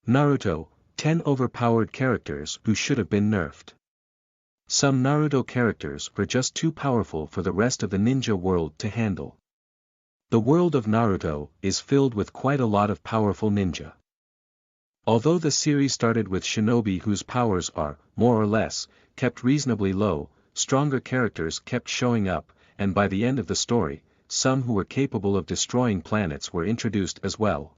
Naruto, 10 overpowered characters who should have been nerfed. Some Naruto characters were just too powerful for the rest of the ninja world to handle. The world of Naruto is filled with quite a lot of powerful ninja. Although the series started with shinobi whose powers are, more or less, kept reasonably low, stronger characters kept showing up, and by the end of the story, some who were capable of destroying planets were introduced as well.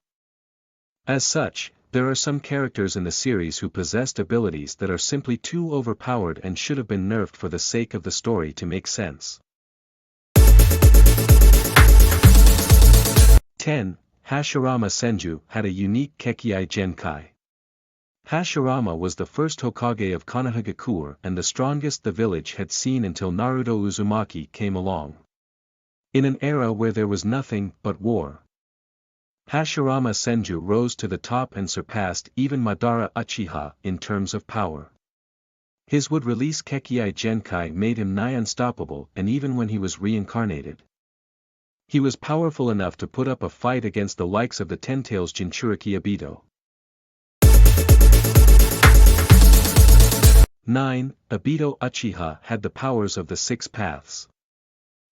As such, there are some characters in the series who possessed abilities that are simply too overpowered and should have been nerfed for the sake of the story to make sense. 10. Hashirama Senju had a unique Kekkai Genkai. Hashirama was the first Hokage of Konohagakure and the strongest the village had seen until Naruto Uzumaki came along. In an era where there was nothing but war, Hashirama Senju rose to the top and surpassed even Madara Uchiha in terms of power. His would-release Kekkai Genkai made him nigh unstoppable, and even when he was reincarnated, he was powerful enough to put up a fight against the likes of the Ten-Tails Jinchuriki Obito. 9. Obito Uchiha had the powers of the Six Paths.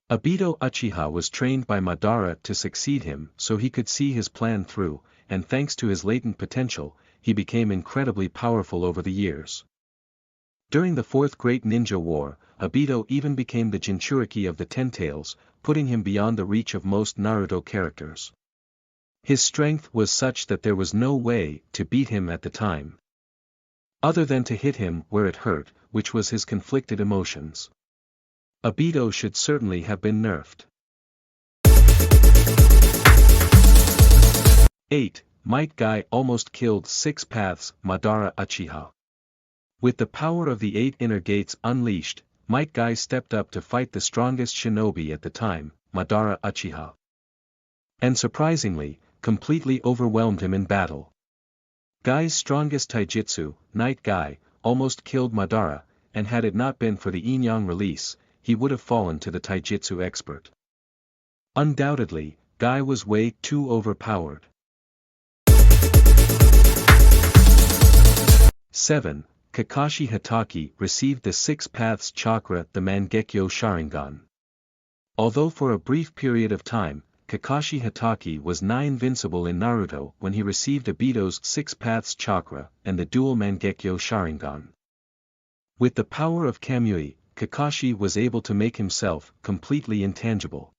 Obito Uchiha was trained by Madara to succeed him so he could see his plan through, and thanks to his latent potential, he became incredibly powerful over the years. During the Fourth Great Ninja War, Obito even became the Jinchuriki of the Ten-Tails, putting him beyond the reach of most Naruto characters. His strength was such that there was no way to beat him at the time, other than to hit him where it hurt, which was his conflicted emotions. Obito should certainly have been nerfed. 8. Might Guy almost killed Six Paths Madara Uchiha. With the power of the 8 inner gates unleashed, Might Guy stepped up to fight the strongest shinobi at the time, Madara Uchiha. And surprisingly, completely overwhelmed him in battle. Guy's strongest taijutsu, Night Guy, almost killed Madara, and had it not been for the Yin-Yang release, he would have fallen to the taijutsu expert. Undoubtedly, Guy was way too overpowered. 7. Kakashi Hatake received the Six Paths Chakra, the Mangekyo Sharingan. Although for a brief period of time, Kakashi Hatake was nigh invincible in Naruto when he received Obito's Six Paths Chakra and the dual Mangekyo Sharingan. With the power of Kamui, Kakashi was able to make himself completely intangible.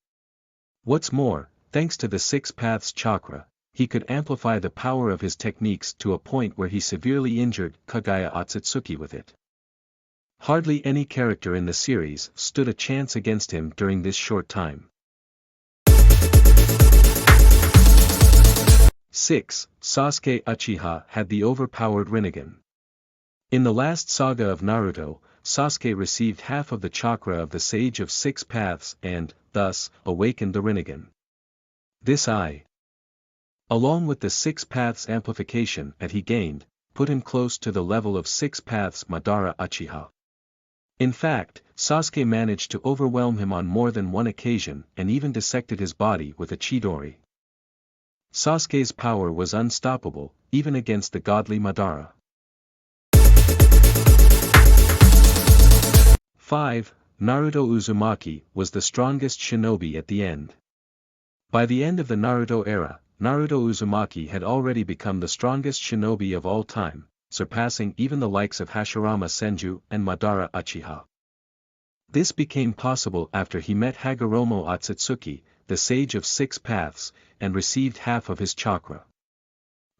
What's more, thanks to the Six Paths Chakra, he could amplify the power of his techniques to a point where he severely injured Kagaya Otsutsuki with it. Hardly any character in the series stood a chance against him during this short time. 6. Sasuke Uchiha had the overpowered Rinnegan. In the last saga of Naruto, Sasuke received half of the chakra of the Sage of Six Paths and, thus, awakened the Rinnegan. This along with the Six Paths amplification that he gained, put him close to the level of Six Paths Madara Uchiha. In fact, Sasuke managed to overwhelm him on more than one occasion and even dissected his body with a Chidori. Sasuke's power was unstoppable, even against the godly Madara. 5. Naruto Uzumaki was the strongest shinobi at the end. By the end of the Naruto era, Naruto Uzumaki had already become the strongest shinobi of all time, surpassing even the likes of Hashirama Senju and Madara Uchiha. This became possible after he met Hagoromo Otsutsuki, the Sage of Six Paths, and received half of his chakra.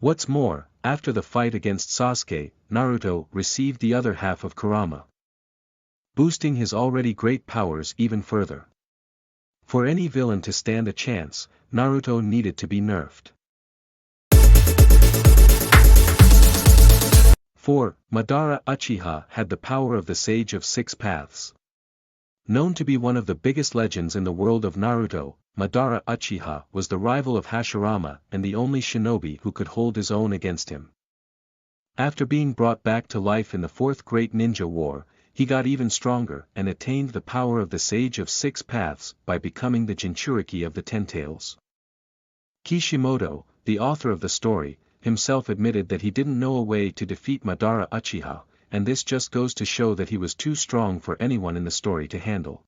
What's more, after the fight against Sasuke, Naruto received the other half of Kurama, boosting his already great powers even further. For any villain to stand a chance, Naruto needed to be nerfed. 4. Madara Uchiha had the power of the Sage of Six Paths. Known to be one of the biggest legends in the world of Naruto, Madara Uchiha was the rival of Hashirama and the only shinobi who could hold his own against him. After being brought back to life in the Fourth Great Ninja War, he got even stronger and attained the power of the Sage of Six Paths by becoming the Jinchuriki of the Ten-Tails. Kishimoto, the author of the story, himself admitted that he didn't know a way to defeat Madara Uchiha, and this just goes to show that he was too strong for anyone in the story to handle.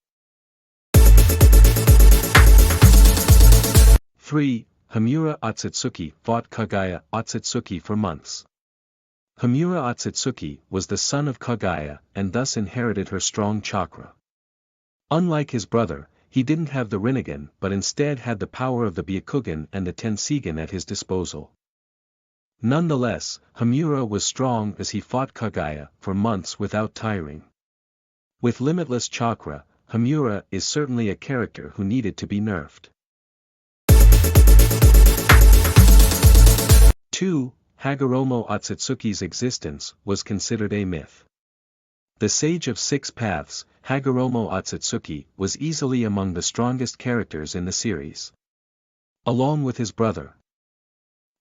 3. Hamura Otsutsuki fought Kagaya Otsutsuki for months. Hamura Otsutsuki was the son of Kagaya and thus inherited her strong chakra. Unlike his brother, he didn't have the Rinnegan but instead had the power of the Byakugan and the Tenseigan at his disposal. Nonetheless, Hamura was strong as he fought Kagaya for months without tiring. With limitless chakra, Hamura is certainly a character who needed to be nerfed. 2. Hagoromo Otsutsuki's existence was considered a myth. The Sage of Six Paths, Hagoromo Otsutsuki was easily among the strongest characters in the series. Along with his brother,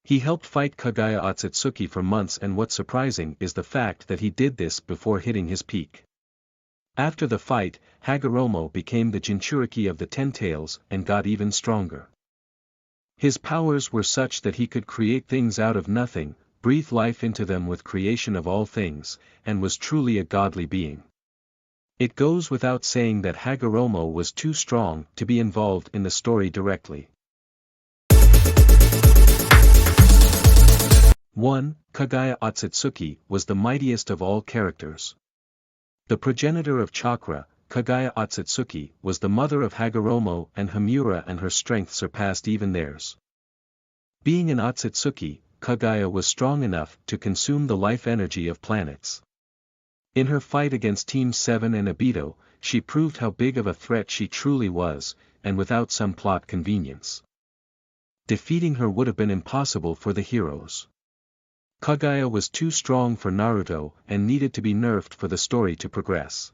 he helped fight Kagaya Otsutsuki for months, and what's surprising is the fact that he did this before hitting his peak. After the fight, Hagoromo became the Jinchuriki of the Ten Tails and got even stronger. His powers were such that he could create things out of nothing, breathe life into them with creation of all things, and was truly a godly being. It goes without saying that Hagoromo was too strong to be involved in the story directly. 1. Kagaya Otsutsuki was the mightiest of all characters. The progenitor of chakra, Kagaya Otsutsuki was the mother of Hagoromo and Hamura, and her strength surpassed even theirs. Being an Otsutsuki, Kagaya was strong enough to consume the life energy of planets. In her fight against Team 7 and Obito, she proved how big of a threat she truly was, and without some plot convenience, defeating her would have been impossible for the heroes. Kagaya was too strong for Naruto and needed to be nerfed for the story to progress.